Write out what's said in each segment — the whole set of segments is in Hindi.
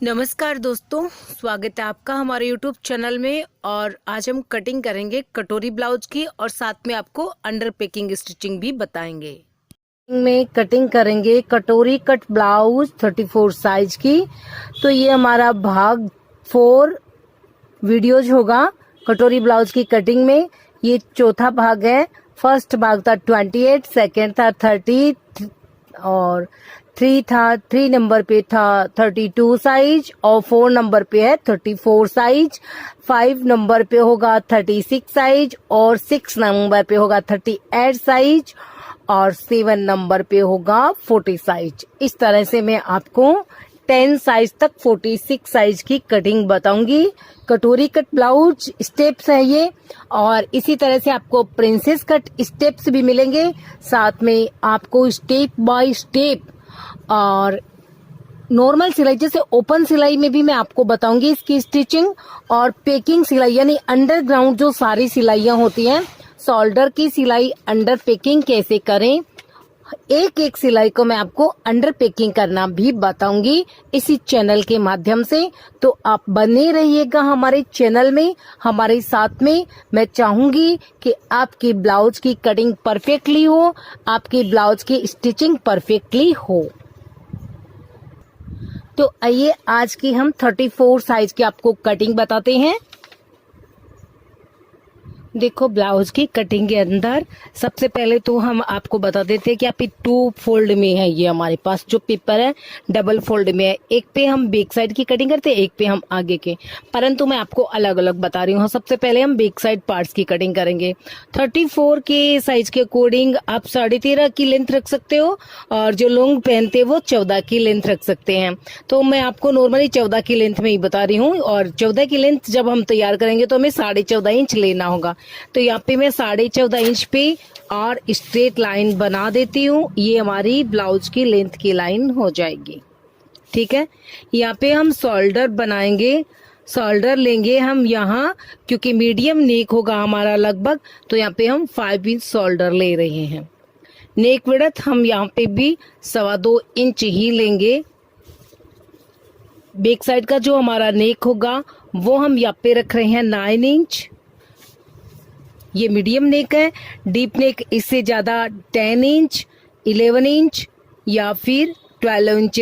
नमस्कार दोस्तों, स्वागत है आपका हमारे YouTube चैनल में। और आज हम कटिंग करेंगे कटोरी ब्लाउज की और साथ में आपको अंडर पेकिंग स्टिचिंग भी बताएंगे। में कटिंग करेंगे कटोरी कट ब्लाउज 34 साइज की। तो ये हमारा भाग 4 वीडियोज होगा कटोरी ब्लाउज की कटिंग में। ये चौथा भाग है। फर्स्ट भाग था 28, सेकेंड था 30 और 3 नंबर पे था 32 साइज और 4 नंबर पे है 34 साइज। 5 नंबर पे होगा 36 साइज और 6 नंबर पे होगा 38 साइज और 7 नंबर पे होगा 40 साइज। इस तरह से मैं आपको 10 साइज तक 46 साइज की कटिंग बताऊंगी। कटोरी कट ब्लाउज स्टेप्स है ये, और इसी तरह से आपको प्रिंसेस कट स्टेप्स भी मिलेंगे। साथ में आपको स्टेप बाय स्टेप और नॉर्मल सिलाई जैसे ओपन सिलाई में भी मैं आपको बताऊंगी इसकी स्टिचिंग, और पेकिंग सिलाई यानी अंडरग्राउंड जो सारी सिलाइयां होती हैं, शोल्डर की सिलाई अंडर पेकिंग कैसे करें, एक एक सिलाई को मैं आपको अंडर पेकिंग करना भी बताऊंगी इसी चैनल के माध्यम से। तो आप बने रहिएगा हमारे चैनल में, हमारे साथ में। मैं चाहूंगी कि आपकी ब्लाउज की कटिंग परफेक्टली हो, आपकी ब्लाउज की स्टिचिंग परफेक्टली हो। तो आइए आज की हम 34 साइज की आपको कटिंग बताते हैं। देखो, ब्लाउज की कटिंग के अंदर सबसे पहले तो हम आपको बता देते हैं कि आप 2 फोल्ड में है। ये हमारे पास जो पेपर है डबल फोल्ड में है। एक पे हम बैक साइड की कटिंग करते हैं, एक पे हम आगे के, परंतु मैं आपको अलग अलग बता रही हूँ। सबसे पहले हम बैक साइड पार्ट्स की कटिंग करेंगे। 34 के साइज के अकॉर्डिंग आप 13.5 की लेंथ रख सकते हो, और जो लॉन्ग पहनते हैं वो 14 की लेंथ रख सकते हैं। तो मैं आपको नॉर्मली 14 की लेंथ में ही बता रही हूँ, और 14 की लेंथ जब हम तैयार करेंगे तो हमें 14.5 इंच लेना होगा। तो यहाँ पे मैं 14.5 इंच पे और स्ट्रेट लाइन बना देती हूँ। ये हमारी ब्लाउज की लेंथ की लाइन हो जाएगी। ठीक है, यहाँ पे हम शोल्डर बनाएंगे। शोल्डर लेंगे हम यहाँ, क्योंकि मीडियम नेक होगा हमारा लगभग, तो यहाँ पे हम 5 इंच शोल्डर ले रहे हैं। नेक विड्थ हम यहाँ पे भी 2.25 इंच ही लेंगे। बैक साइड का जो हमारा नेक होगा वो हम यहाँ पे रख रहे हैं 9 इंच। ये मीडियम नेक है। डीप नेक इससे ज्यादा 10 इंच, 11 इंच या फिर 12 इंच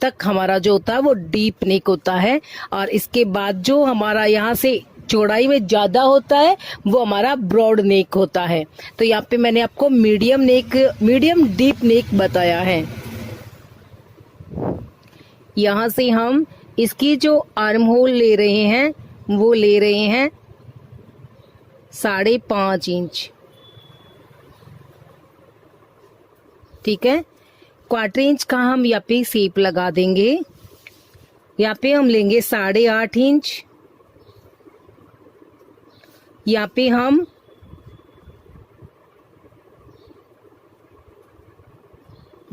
तक हमारा जो होता है वो डीप नेक होता है। और इसके बाद जो हमारा यहाँ से चौड़ाई में ज्यादा होता है वो हमारा ब्रॉड नेक होता है। तो यहाँ पे मैंने आपको मीडियम डीप नेक बताया है। यहाँ से हम इसकी जो आर्म होल ले रहे हैं वो ले रहे हैं 5.5 इंच। ठीक है, 1/4 इंच का हम यहाँ पे शेप लगा देंगे। यहाँ पे हम लेंगे 8.5 इंच। यहाँ पे हम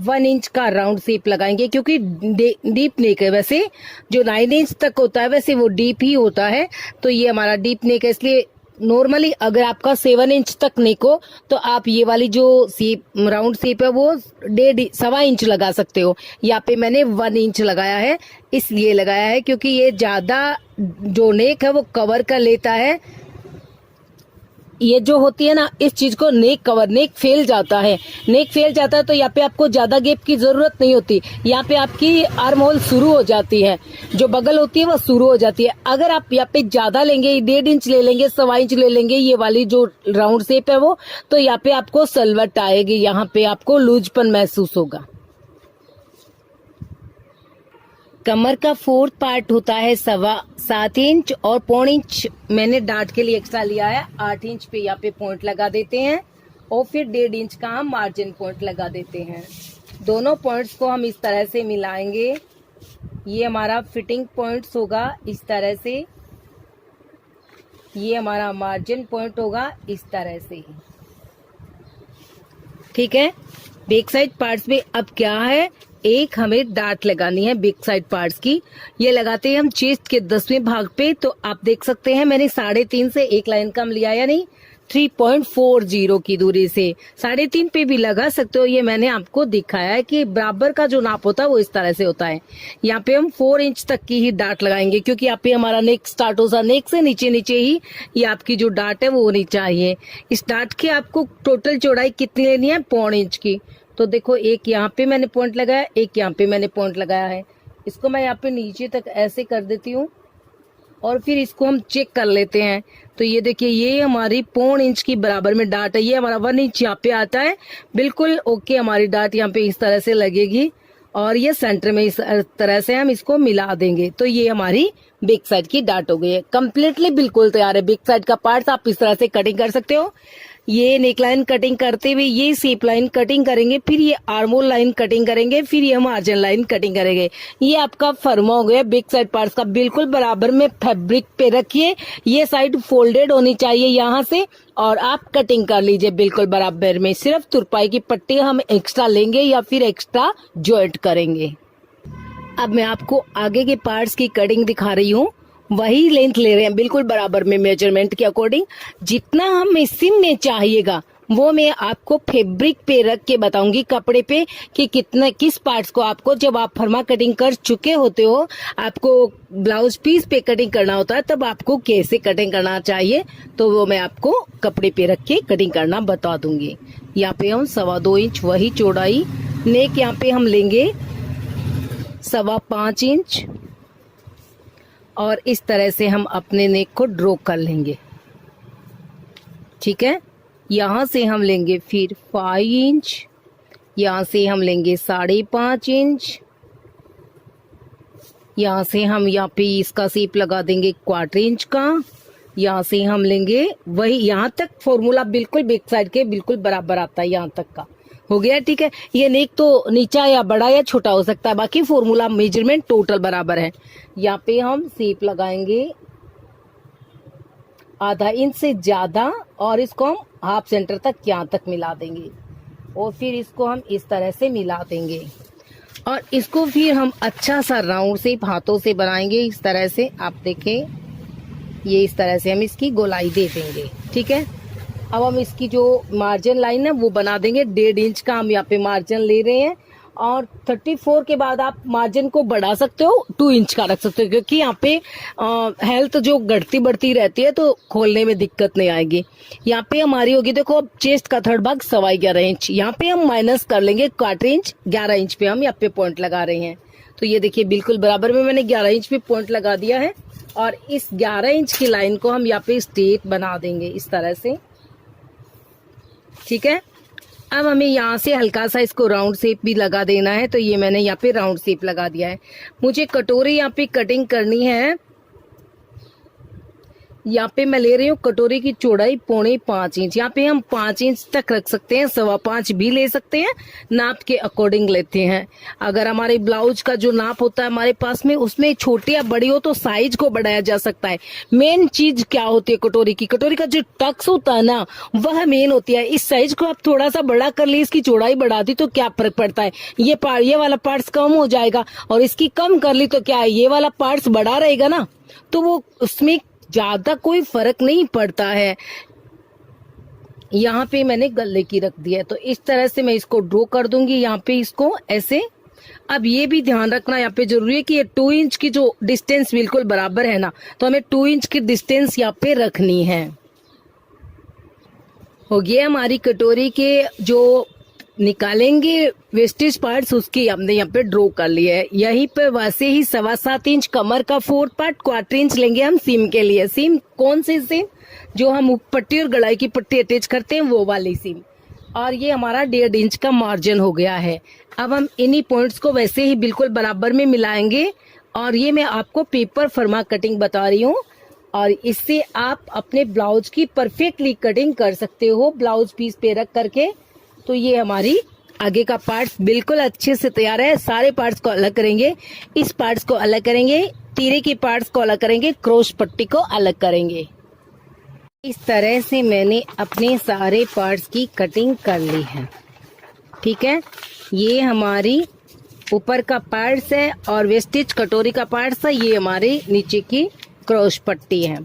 1 इंच का राउंड शेप लगाएंगे, क्योंकि डीप नेक है। वैसे जो 9 इंच तक होता है वैसे वो डीप ही होता है, तो ये हमारा डीप नेक है। इसलिए नॉर्मली अगर आपका 7 इंच तक नेक हो तो आप ये वाली जो शेप राउंड शेप है वो 1.5 इंच लगा सकते हो। यहाँ पे मैंने 1 इंच लगाया है, इसलिए लगाया है क्योंकि ये ज्यादा जो नेक है वो कवर कर लेता है। ये जो होती है ना, इस चीज को नेक फैल जाता है। नेक फैल जाता है तो यहाँ पे आपको ज्यादा गैप की जरूरत नहीं होती। यहाँ पे आपकी आर्म होल शुरू हो जाती है, जो बगल होती है वो शुरू हो जाती है। अगर आप यहाँ पे ज्यादा लेंगे, 1.5 इंच ले लेंगे, 1.25 इंच ले लेंगे, ये वाली जो राउंड शेप है वो, तो यहाँ पे आपको सलवट आएगी, यहाँ पे आपको लूजपन महसूस होगा। कमर का 4th पार्ट होता है 7.25 इंच, और 0.25 इंच मैंने डार्ट के लिए एक्स्ट्रा लिया है। 8 इंच पे यहाँ पे पॉइंट लगा देते हैं, और फिर 1.5 इंच का हम मार्जिन पॉइंट लगा देते हैं। दोनों पॉइंट्स को हम इस तरह से मिलाएंगे। ये हमारा फिटिंग पॉइंट्स होगा इस तरह से, ये हमारा मार्जिन पॉइंट होगा इस तरह से। ठीक है, बैक साइड पार्ट्स में अब क्या है, एक हमें डार्ट लगानी है बैक साइड पार्ट्स की। ये लगाते हैं हम चेस्ट के 10वें भाग पे। तो आप देख सकते हैं मैंने 3.5 से 1 लाइन कम लिया, या नहीं 3.40 की दूरी से। 3.5 पे भी लगा सकते हो, ये मैंने आपको दिखाया है कि बराबर का जो नाप होता है वो इस तरह से होता है। यहाँ पे हम 4 इंच तक की ही डाट लगाएंगे, क्योंकि यहाँ पे हमारा नेक स्टार्ट होता है, नेक से नीचे नीचे ही ये आपकी जो डाट है वो होनी चाहिए। इस डाट की आपको टोटल चौड़ाई कितनी लेनी है, 1.25 इंच की। तो देखो, एक यहाँ पे मैंने पॉइंट लगाया, एक यहाँ पे मैंने पॉइंट लगाया है। इसको मैं यहाँ पे नीचे तक ऐसे कर देती हूँ और फिर इसको हम चेक कर लेते हैं। तो ये देखिए, ये हमारी 1.25 इंच की बराबर में डाट है, ये हमारा 1 इंच यहाँ पे आता है। बिल्कुल ओके, हमारी डाट यहाँ पे इस तरह से लगेगी और ये सेंटर में इस तरह से हम इसको मिला देंगे। तो ये हमारी बैक साइड की डाट हो गई है, कम्प्लीटली बिल्कुल तैयार है। बैक साइड का पार्ट आप इस तरह से कटिंग कर सकते हो। ये नेक लाइन कटिंग करते हुए ये शेप लाइन कटिंग करेंगे, फिर ये आर्मोल लाइन कटिंग करेंगे, फिर ये मार्जिन लाइन कटिंग करेंगे। ये आपका फर्मा हो गया बैक साइड पार्ट्स का। बिल्कुल बराबर में फैब्रिक पे रखिए, ये साइड फोल्डेड होनी चाहिए यहाँ से, और आप कटिंग कर लीजिए बिल्कुल बराबर में। सिर्फ तुरपाई की पट्टी हम एक्स्ट्रा लेंगे या फिर एक्स्ट्रा जॉइंट करेंगे। अब मैं आपको आगे के पार्ट्स की कटिंग दिखा रही हूँ। वही लेंथ ले रहे हैं बिल्कुल बराबर में, मेजरमेंट के अकॉर्डिंग। जितना हमें सिम में चाहिएगा वो मैं आपको फैब्रिक पे रख के बताऊंगी, कपड़े पे, कि कितना किस पार्ट्स को आपको, जब आप फर्मा कटिंग कर चुके होते हो, आपको ब्लाउज पीस पे कटिंग करना होता है, तब आपको कैसे कटिंग करना चाहिए, तो वो मैं आपको कपड़े पे रख के कटिंग करना बता दूंगी। यहाँ पे हम 2.25 इंच वही चौड़ाई, नेक यहाँ पे हम लेंगे 5.25 इंच, और इस तरह से हम अपने नेक को ड्रॉ कर लेंगे। ठीक है, यहाँ से हम लेंगे फिर 5 इंच, यहाँ से हम लेंगे 5.5 इंच, यहाँ से हम यहाँ पे इसका शेप लगा देंगे 1/4 इंच का। यहाँ से हम लेंगे वही, यहाँ तक फॉर्मूला बिल्कुल बैक साइड के बिल्कुल बराबर आता है, यहाँ तक का हो गया। ठीक है, ये नेक तो नीचा या बड़ा या छोटा हो सकता है, बाकी फॉर्मूला मेजरमेंट टोटल बराबर है। यहाँ पे हम शेप लगाएंगे ½ इंच से ज्यादा, और इसको हम हाफ सेंटर तक यहाँ तक मिला देंगे, और फिर इसको हम इस तरह से मिला देंगे, और इसको फिर हम अच्छा सा राउंड शेप हाथों से बनाएंगे इस तरह से। आप देखें, ये इस तरह से हम इसकी गोलाई दे देंगे। ठीक है, अब हम इसकी जो मार्जिन लाइन है वो बना देंगे। 1.5 इंच का हम यहाँ पे मार्जिन ले रहे हैं, और 34 के बाद आप मार्जिन को बढ़ा सकते हो, 2 इंच का रख सकते हो, क्योंकि यहाँ पे हेल्थ जो घटती बढ़ती रहती है तो खोलने में दिक्कत नहीं आएगी। यहाँ पे हमारी होगी, देखो, अब चेस्ट का थर्ड भाग 11.25 इंच, यहाँ पे हम माइनस कर लेंगे 1/4 इंच। 11 इंच पे हम यहाँ पे पॉइंट लगा रहे हैं। तो ये देखिए, बिल्कुल बराबर में मैंने 11 इंच पे पॉइंट लगा दिया है, और इस 11 इंच की लाइन को हम यहाँ पे स्ट्रेट बना देंगे इस तरह से। ठीक है, अब हमें यहाँ से हल्का सा इसको राउंड शेप भी लगा देना है, तो ये मैंने यहाँ पे राउंड शेप लगा दिया है। मुझे कटोरी यहाँ पे कटिंग करनी है। यहाँ पे मैं ले रही हूँ कटोरी की चौड़ाई 4.25 इंच। यहाँ पे हम 5 इंच तक रख सकते हैं, 5.25 भी ले सकते हैं, नाप के अकॉर्डिंग लेते हैं। अगर हमारे ब्लाउज का जो नाप होता है हमारे पास में, उसमें छोटी या बड़ी हो तो साइज को बढ़ाया जा सकता है। मेन चीज क्या होती है कटोरी की, कटोरी का जो टक्स होता है ना, वह मेन होती है। इस साइज को आप थोड़ा सा बड़ा कर ली, इसकी चौड़ाई बढ़ा दी तो क्या फर्क पड़ता है, ये वाला पार्ट्स कम हो जाएगा, और इसकी कम कर ली तो क्या है, ये वाला पार्ट्स बड़ा रहेगा ना, तो वो उसमें ज्यादा कोई फर्क नहीं पड़ता है। यहाँ पे मैंने गले की रख दिया है, तो इस तरह से मैं इसको ड्रॉ कर दूंगी यहाँ पे इसको ऐसे। अब ये भी ध्यान रखना यहाँ पे जरूरी है कि ये 2 इंच की जो डिस्टेंस बिल्कुल बराबर है ना, तो हमें 2 इंच की डिस्टेंस यहाँ पे रखनी है। हो गया हमारी कटोरी के जो निकालेंगे वेस्टेज पार्ट्स, उसकी हमने यहाँ पे ड्रॉ कर लिया है। यहीं पे वैसे ही 7.25 इंच कमर का 4th पार्ट, 1/4 इंच लेंगे हम सीम के लिए। सीम कौन सी सीम, जो हम पट्टी और गलाई की पट्टी अटैच करते हैं वो वाली सीम। और ये हमारा 1.5 इंच का मार्जिन हो गया है। अब हम इन्हीं पॉइंट्स को वैसे ही बिल्कुल बराबर में मिलाएंगे, और ये मैं आपको पेपर फर्मा कटिंग बता रही हूँ, और इससे आप अपने ब्लाउज की परफेक्टली कटिंग कर सकते हो ब्लाउज पीस पे रख करके। तो ये हमारी आगे का पार्ट्स बिल्कुल अच्छे से तैयार है। सारे पार्ट्स को अलग करेंगे, इस पार्ट्स को अलग करेंगे, तीरे के पार्ट्स को अलग करेंगे, क्रॉस पट्टी को अलग करेंगे। इस तरह से मैंने अपने सारे पार्ट्स की कटिंग कर ली है। ठीक है, ये हमारी ऊपर का पार्ट्स है, और वेस्टेज कटोरी का पार्ट्स है, ये हमारे नीचे की क्रॉस पट्टी है।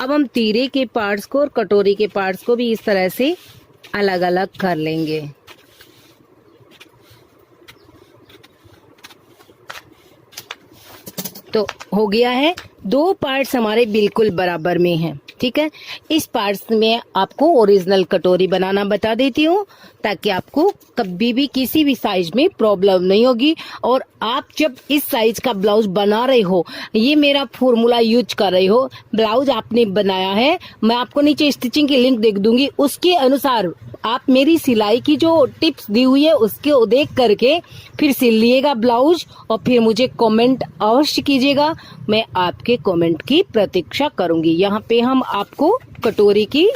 अब हम तीरे के पार्ट्स को और कटोरी के पार्ट्स को भी इस तरह से अलग अलग कर लेंगे। तो हो गया है, दो पार्ट्स हमारे बिल्कुल बराबर में हैं। ठीक है, इस पार्ट्स में आपको ओरिजिनल कटोरी बनाना बता देती हूँ ताकि आपको कभी भी किसी भी साइज में प्रॉब्लम नहीं होगी। और आप जब इस साइज का ब्लाउज बना रहे हो, ये मेरा फॉर्मूला यूज कर रहे हो, ब्लाउज आपने बनाया है, मैं आपको नीचे स्टिचिंग की लिंक देख दूंगी, उसके अनुसार आप मेरी सिलाई की जो टिप्स दी हुई है उसके देख करके फिर सिल लिएगा ब्लाउज और फिर मुझे कमेंट अवश्य कीजिएगा। मैं आपके कमेंट की प्रतीक्षा करूंगी। यहाँ पे हम आपको कटोरी की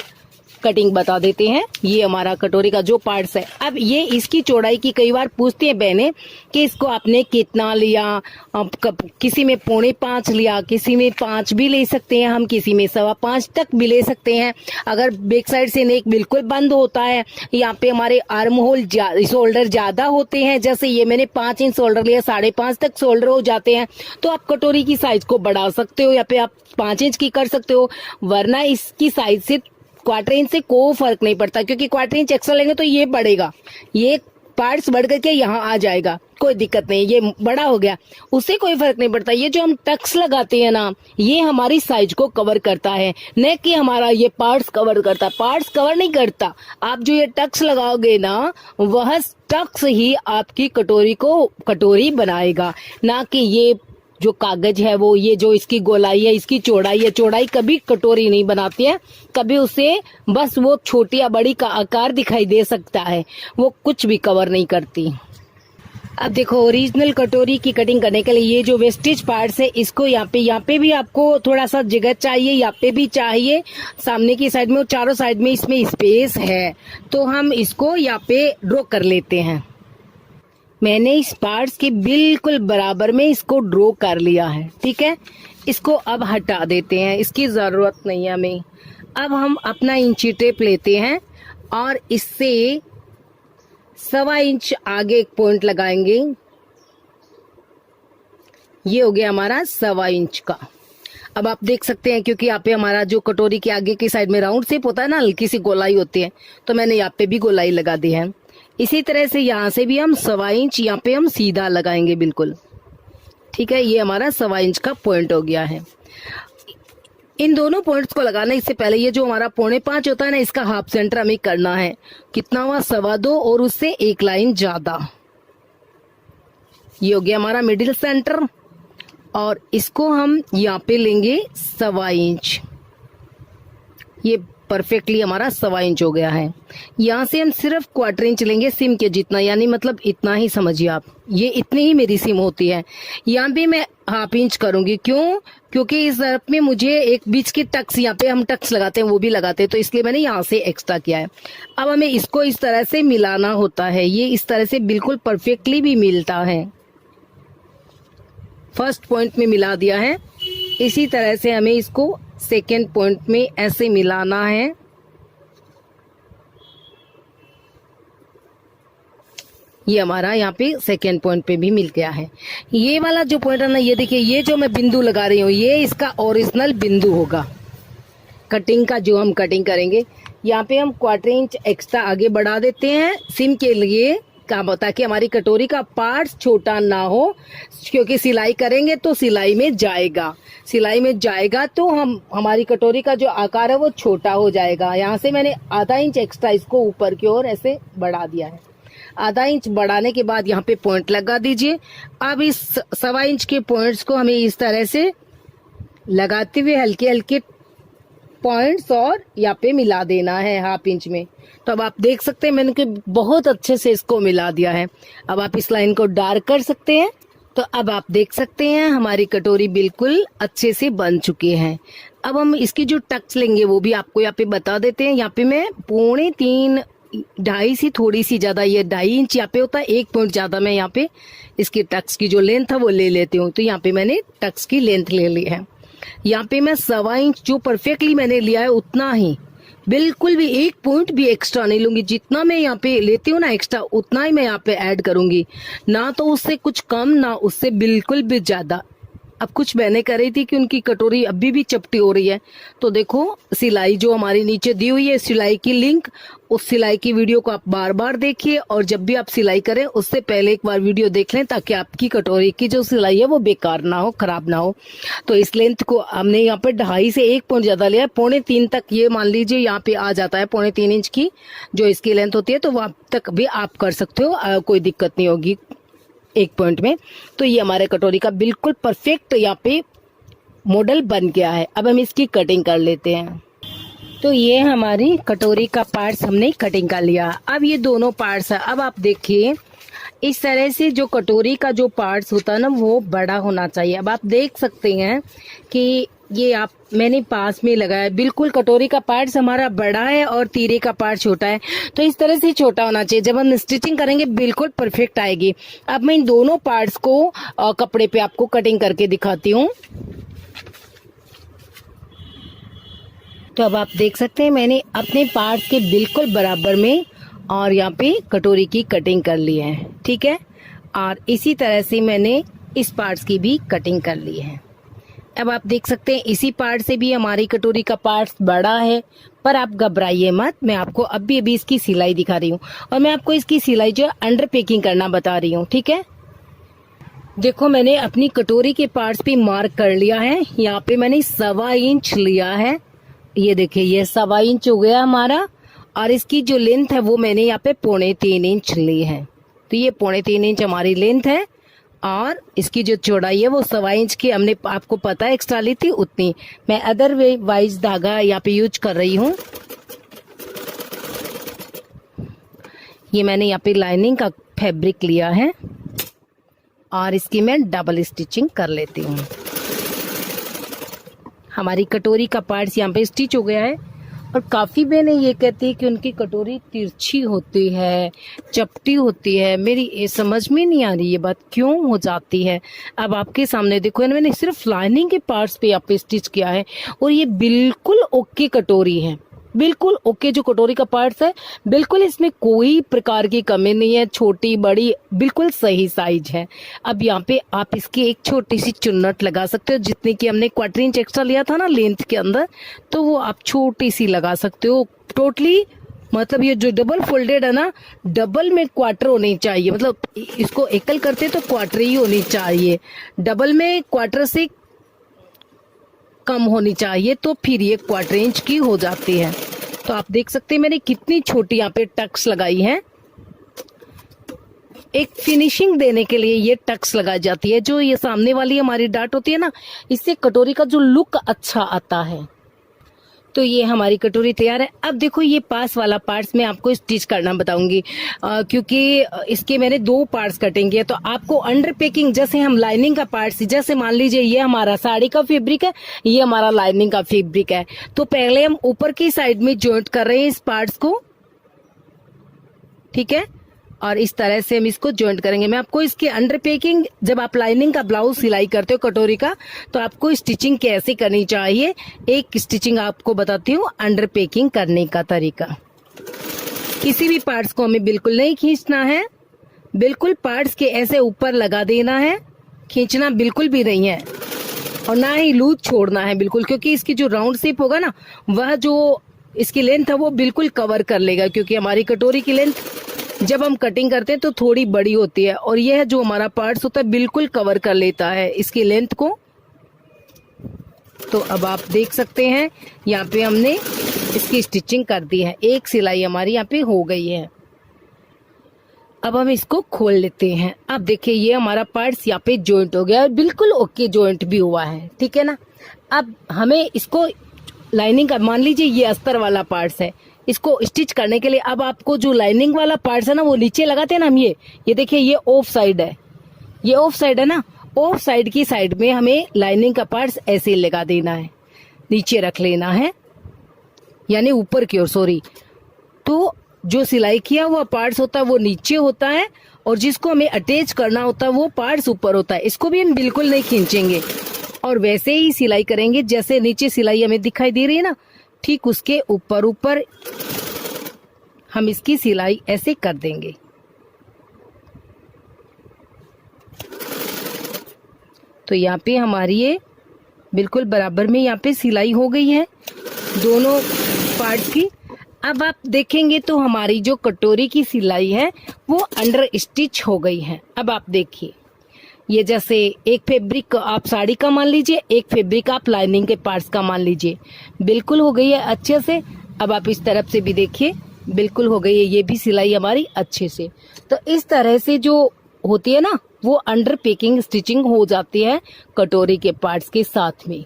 कटिंग बता देते हैं। ये हमारा कटोरी का जो पार्ट्स है, अब ये इसकी चौड़ाई की कई बार पूछती है बहनें कि इसको आपने कितना लिया, किसी में 4.25 लिया, किसी में 5 भी ले सकते हैं हम, किसी में 5.25 तक भी ले सकते हैं। अगर बैक साइड से नेक बिल्कुल बंद होता है, यहाँ पे हमारे आर्म होल शोल्डर ज्यादा होते हैं, जैसे ये मैंने 5 इंच शोल्डर लिया, 5.5 तक शोल्डर हो जाते हैं, तो आप कटोरी की साइज को बढ़ा सकते हो, या पे आप 5 इंच की कर सकते हो। वरना इसकी साइज से क्वार्टर इंच से कोई फर्क नहीं पड़ता, क्योंकि क्वार्टर इंच एक्स्ट्रा लेंगे तो ये बढ़ेगा, ये पार्ट्स बढ़ करके यहाँ आ जाएगा, कोई दिक्कत नहीं, ये बड़ा हो गया, उससे कोई फर्क नहीं पड़ता। ये जो हम टक्स लगाते हैं ना, ये हमारी साइज को कवर करता है, न कि हमारा ये पार्ट्स कवर करता। पार्ट्स कवर नहीं करता, आप जो ये टक्स लगाओगे ना, वह टक्स ही आपकी कटोरी को कटोरी बनाएगा, ना कि ये जो कागज है वो, ये जो इसकी गोलाई है, इसकी चौड़ाई है, चौड़ाई कभी कटोरी नहीं बनाती है, कभी उसे बस वो छोटी या बड़ी का आकार दिखाई दे सकता है, वो कुछ भी कवर नहीं करती। अब देखो, ओरिजिनल कटोरी की कटिंग करने के लिए ये जो वेस्टेज पार्ट्स है, इसको यहाँ पे भी आपको थोड़ा सा जगह चाहिए, यहाँ पे भी चाहिए, सामने की साइड में और चारों साइड में इसमें स्पेस है, तो हम इसको यहाँ पे ड्रॉ कर लेते हैं। मैंने इस पार्ट्स के बिल्कुल बराबर में इसको ड्रॉ कर लिया है। ठीक है, इसको अब हटा देते हैं, इसकी जरूरत नहीं है हमें। अब हम अपना इंची टेप लेते हैं और इससे 1.25 इंच आगे एक पॉइंट लगाएंगे। ये हो गया हमारा 1.25 इंच का। अब आप देख सकते हैं, क्योंकि यहाँ पे हमारा जो कटोरी के आगे की साइड में राउंड शेप होता है ना, हल्की सी गोलाई होती है, तो मैंने यहाँ पे भी गोलाई लगा दी है। इसी तरह से यहाँ से भी हम 1.25 इंच यहाँ पे हम सीधा लगाएंगे बिल्कुल। ठीक है, ये हमारा 1.25 इंच का पॉइंट हो गया है। इन दोनों पॉइंट्स को लगाने इससे पहले ये जो हमारा 4.25 होता है ना, इसका हाफ सेंटर हमें करना है। कितना हुआ, 2.25, और उससे एक लाइन ज्यादा। ये हो गया हमारा मिडिल सेंटर, और इसको हम यहाँ पे लेंगे 1.25 इंच। ये परफेक्टली हमारा 1.25 इंच हो गया है। यहाँ से हम सिर्फ क्वार्टर इंच लेंगे, सिम के जितना, यानी मतलब इतना ही समझिए आप, ये इतनी ही मेरी सिम होती है। यहाँ भी मैं हाफ इंच करूंगी, क्यों? क्योंकि इस तरफ में मुझे एक बीच के टक्स, यहाँ पे हम टक्स लगाते हैं वो भी लगाते हैं, तो इसलिए मैंने यहाँ से एक्स्ट्रा किया है। अब हमें इसको इस तरह से मिलाना होता है, ये इस तरह से बिल्कुल परफेक्टली भी मिलता है। फर्स्ट पॉइंट में मिला दिया है, इसी तरह से हमें इसको सेकेंड पॉइंट में ऐसे मिलाना है। ये हमारा यहाँ पे सेकेंड पॉइंट पे भी मिल गया है। ये वाला जो पॉइंट है ना, ये देखिए, ये जो मैं बिंदु लगा रही हूँ, ये इसका ओरिजिनल बिंदु होगा कटिंग का, जो हम कटिंग करेंगे। यहाँ पे हम क्वार्टर इंच एक्स्ट्रा आगे बढ़ा देते हैं सिम के लिए, ताकि हमारी कटोरी का पार्ट छोटा ना हो, क्योंकि सिलाई करेंगे तो सिलाई में जाएगा तो हमारी कटोरी का जो आकार है वो छोटा हो जाएगा। यहाँ से मैंने आधा इंच एक्स्ट्रा इसको ऊपर की ओर ऐसे बढ़ा दिया है। आधा इंच बढ़ाने के बाद यहाँ पे पॉइंट लगा दीजिए। अब इस 1.25 इंच के पॉइंट्स को हमें इस तरह से लगाते हुए हल्के हल्के पॉइंट्स और यहाँ पे मिला देना है हाफ इंच में। तो अब आप देख सकते हैं मैंने बहुत अच्छे से इसको मिला दिया है। अब आप इस लाइन को डार्क कर सकते हैं। तो अब आप देख सकते हैं हमारी कटोरी बिल्कुल अच्छे से बन चुकी है। अब हम इसकी जो टक्स लेंगे वो भी आपको यहाँ पे बता देते हैं। यहाँ पे मैं 2.25 ढाई सी थोड़ी सी ज्यादा, ये 2.5 इंच यहाँ पे होता है, 1 पॉइंट ज्यादा मैं यहाँ पे इसकी टक्स की जो लेंथ है वो ले लेती हूँ। तो यहाँ पे मैंने टक्स की लेंथ ले ली है। यहाँ पे मैं 1.25 इंच जो परफेक्टली मैंने लिया है उतना ही, बिल्कुल भी 1 पॉइंट भी एक्स्ट्रा नहीं लूंगी। जितना मैं यहाँ पे लेती हूँ ना एक्स्ट्रा, उतना ही मैं यहाँ पे ऐड करूंगी, ना तो उससे कुछ कम ना उससे बिल्कुल भी ज्यादा। अब कुछ मैंने कर रही थी कि उनकी कटोरी अभी भी चपटी हो रही है। तो देखो सिलाई जो हमारी नीचे दी हुई है सिलाई की लिंक, उस सिलाई की वीडियो को आप बार बार देखिए और जब भी आप सिलाई करें उससे पहले एक बार वीडियो देख लें ताकि आपकी कटोरी की जो सिलाई है वो बेकार ना हो, खराब ना हो। तो इस लेंथ को हमने यहाँ पे 2.5 से 1 पॉइंट ज्यादा लिया है, 3.25 तक ये मान लीजिए यहाँ पे आ जाता है। 3.25 इंच की जो इसकी लेंथ होती है तो वहां तक भी आप कर सकते हो, कोई दिक्कत नहीं होगी 1 पॉइंट में। तो ये हमारे कटोरी का बिल्कुल परफेक्ट यहाँ पे मॉडल बन गया है। अब हम इसकी कटिंग कर लेते हैं। तो ये हमारी कटोरी का पार्ट्स हमने कटिंग कर लिया। अब ये दोनों पार्ट्स है, अब आप देखिए इस तरह से जो कटोरी का जो पार्ट्स होता है ना वो बड़ा होना चाहिए। अब आप देख सकते हैं कि ये आप मैंने पास में लगाया, बिल्कुल कटोरी का पार्ट्स हमारा बड़ा है और तीरे का पार्ट छोटा है, तो इस तरह से छोटा होना चाहिए। जब हम स्टिचिंग करेंगे बिल्कुल परफेक्ट आएगी। अब मैं इन दोनों पार्ट्स को कपड़े पे आपको कटिंग करके दिखाती हूँ। तो अब आप देख सकते हैं मैंने अपने पार्ट्स के बिल्कुल बराबर में और यहाँ पे कटोरी की कटिंग कर ली है, ठीक है। और इसी तरह से मैंने इस पार्ट्स की भी कटिंग कर ली है। अब आप देख सकते हैं इसी पार्ट से भी हमारी कटोरी का पार्ट्स बड़ा है, पर आप घबराइए मत, मैं आपको अभी इसकी सिलाई दिखा रही हूँ और मैं आपको इसकी सिलाई जो है अंडर पेकिंग करना बता रही हूँ, ठीक है। देखो मैंने अपनी कटोरी के पार्ट्स पे मार्क कर लिया है। यहाँ पे मैंने 1.25 इंच लिया है, ये देखिए ये 1.25 इंच हो गया हमारा। और इसकी जो लेंथ है वो मैंने यहाँ पे 3.25 इंच ली है। तो ये 3.25 इंच हमारी लेंथ है और इसकी जो चौड़ाई है वो 1.25 इंच की हमने आपको पता है एक्स्ट्रा ली थी उतनी। मैं अदरवाइज धागा यहाँ पे यूज कर रही हूँ। ये मैंने यहाँ पे लाइनिंग का फैब्रिक लिया है और इसकी मैं डबल स्टिचिंग कर लेती हूँ। हमारी कटोरी का पार्ट्स यहाँ पे स्टिच हो गया है। और काफ़ी बहनें ये कहती है कि उनकी कटोरी तिरछी होती है, चपटी होती है। मेरी ये समझ में नहीं आ रही ये बात क्यों हो जाती है। अब आपके सामने देखो मैंने सिर्फ लाइनिंग के पार्ट्स पे यहाँ पे स्टिच किया है और ये बिल्कुल ओके कटोरी है, बिल्कुल ओके जो कटोरी का पार्ट्स है, बिल्कुल इसमें कोई प्रकार की कमी नहीं है, छोटी बड़ी बिल्कुल सही साइज है। अब यहाँ पे आप इसकी एक छोटी सी चुन्नट लगा सकते हो, जितनी की हमने 1/4 इंच एक्स्ट्रा लिया था ना लेंथ के अंदर, तो वो आप छोटी सी लगा सकते हो। टोटली मतलब ये जो डबल फोल्डेड है ना, डबल में 1/4 होनी चाहिए, मतलब इसको एकल करते तो 1/4 ही होनी चाहिए, डबल में 1/4 से कम होनी चाहिए, तो फिर ये 1/4 इंच की हो जाती है। तो आप देख सकते हैं मैंने कितनी छोटी यहाँ पे टक्स लगाई है। एक फिनिशिंग देने के लिए ये टक्स लगाई जाती है। जो ये सामने वाली हमारी डाट होती है ना, इससे कटोरी का जो लुक अच्छा आता है। तो ये हमारी कटोरी तैयार है। अब देखो ये पास वाला पार्ट्स मैं आपको स्टिच करना बताऊंगी, क्योंकि इसके मैंने 2 पार्ट्स कटेंगे। तो आपको अंडर पेकिंग, जैसे हम लाइनिंग का पार्ट्स, जैसे मान लीजिए ये हमारा साड़ी का फैब्रिक है, ये हमारा लाइनिंग का फैब्रिक है, तो पहले हम ऊपर की साइड में जॉइंट कर रहे हैं इस पार्ट्स को, ठीक है। और इस तरह से हम इसको जॉइंट करेंगे। मैं आपको इसके अंडर पेकिंग, जब आप लाइनिंग का ब्लाउज सिलाई करते हो कटोरी का, तो आपको स्टिचिंग कैसे करनी चाहिए, एक स्टिचिंग आपको बताती हूँ अंडर पेकिंग करने का तरीका। किसी भी पार्ट्स को हमें बिल्कुल नहीं खींचना है, बिल्कुल पार्ट्स के ऐसे ऊपर लगा देना है, खींचना बिल्कुल भी नहीं है और ना ही लूज छोड़ना है बिल्कुल, क्योंकि इसकी जो राउंड शेप होगा ना, वह जो इसकी लेंथ है वो बिल्कुल कवर कर लेगा। क्योंकि हमारी कटोरी की लेंथ जब हम कटिंग करते हैं तो थोड़ी बड़ी होती है और यह जो हमारा पार्ट्स होता है बिल्कुल कवर कर लेता है इसकी लेंथ को। तो अब आप देख सकते हैं यहाँ पे हमने इसकी स्टिचिंग कर दी है, एक सिलाई हमारी यहाँ पे हो गई है। अब हम इसको खोल लेते हैं। अब देखिए ये हमारा पार्ट्स यहाँ पे जॉइंट हो गया है, बिल्कुल ओके जॉइंट भी हुआ है, ठीक है ना। अब हमें इसको लाइनिंग का, मान लीजिए ये अस्तर वाला पार्ट्स है, इसको स्टिच करने के लिए अब आपको जो लाइनिंग वाला पार्ट्स है ना वो नीचे लगाते हैं ना हम, ये देखिए ये ऑफ साइड है, ये ऑफ साइड है ना, ऑफ साइड की साइड में हमें लाइनिंग का पार्ट्स ऐसे लगा देना है, नीचे रख लेना है, यानी ऊपर की ओर, सॉरी। तो जो सिलाई किया हुआ पार्ट्स होता है वो नीचे होता है और जिसको हमें अटैच करना होता है वो पार्ट्स ऊपर होता है। इसको भी हम बिल्कुल नहीं खींचेंगे और वैसे ही सिलाई करेंगे जैसे नीचे सिलाई हमें दिखाई दे रही है ना, ठीक उसके ऊपर ऊपर हम इसकी सिलाई ऐसे कर देंगे। तो यहाँ पे हमारी ये बिल्कुल बराबर में यहाँ पे सिलाई हो गई है दोनों पार्ट की। अब आप देखेंगे तो हमारी जो कटोरी की सिलाई है वो अंडर स्टिच हो गई है। अब आप देखिए, ये जैसे एक फैब्रिक आप साड़ी का मान लीजिए, एक फैब्रिक आप लाइनिंग के पार्ट्स का मान लीजिए, बिल्कुल हो गई है अच्छे से। अब आप इस तरफ से भी देखिए, बिल्कुल हो गई है ये भी सिलाई हमारी अच्छे से। तो इस तरह से जो होती है ना, वो अंडर पेकिंग स्टिचिंग हो जाती है कटोरी के पार्ट्स के साथ में।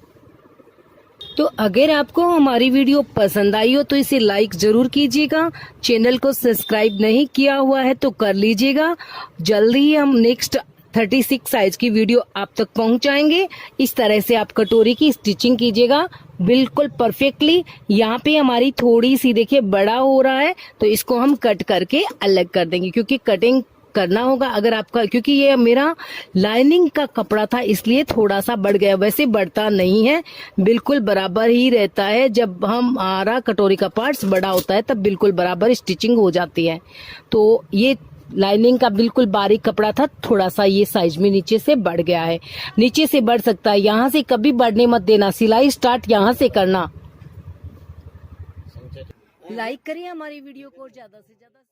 तो अगर आपको हमारी वीडियो पसंद आई हो तो इसे लाइक जरूर कीजिएगा। चैनल को सब्सक्राइब नहीं किया हुआ है तो कर लीजिएगा। जल्दी ही हम नेक्स्ट 36 साइज की वीडियो आप तक पहुंचाएंगे। इस तरह से आप कटोरी की स्टिचिंग कीजिएगा बिल्कुल परफेक्टली। यहाँ पे हमारी थोड़ी सी देखिए बड़ा हो रहा है तो इसको हम कट करके अलग कर देंगे, क्योंकि कटिंग करना होगा अगर आपका, क्योंकि ये मेरा लाइनिंग का कपड़ा था इसलिए थोड़ा सा बढ़ गया, वैसे बढ़ता नहीं है, बिल्कुल बराबर ही रहता है। जब हमारा कटोरी का पार्ट्स बड़ा होता है तब बिल्कुल बराबर स्टिचिंग हो जाती है। तो ये लाइनिंग का बिल्कुल बारीक कपड़ा था, थोड़ा सा ये साइज में नीचे से बढ़ गया है, नीचे से बढ़ सकता है, यहाँ से कभी बढ़ने मत देना, सिलाई स्टार्ट यहाँ से करना। लाइक करिए हमारी वीडियो को ज्यादा से ज्यादा।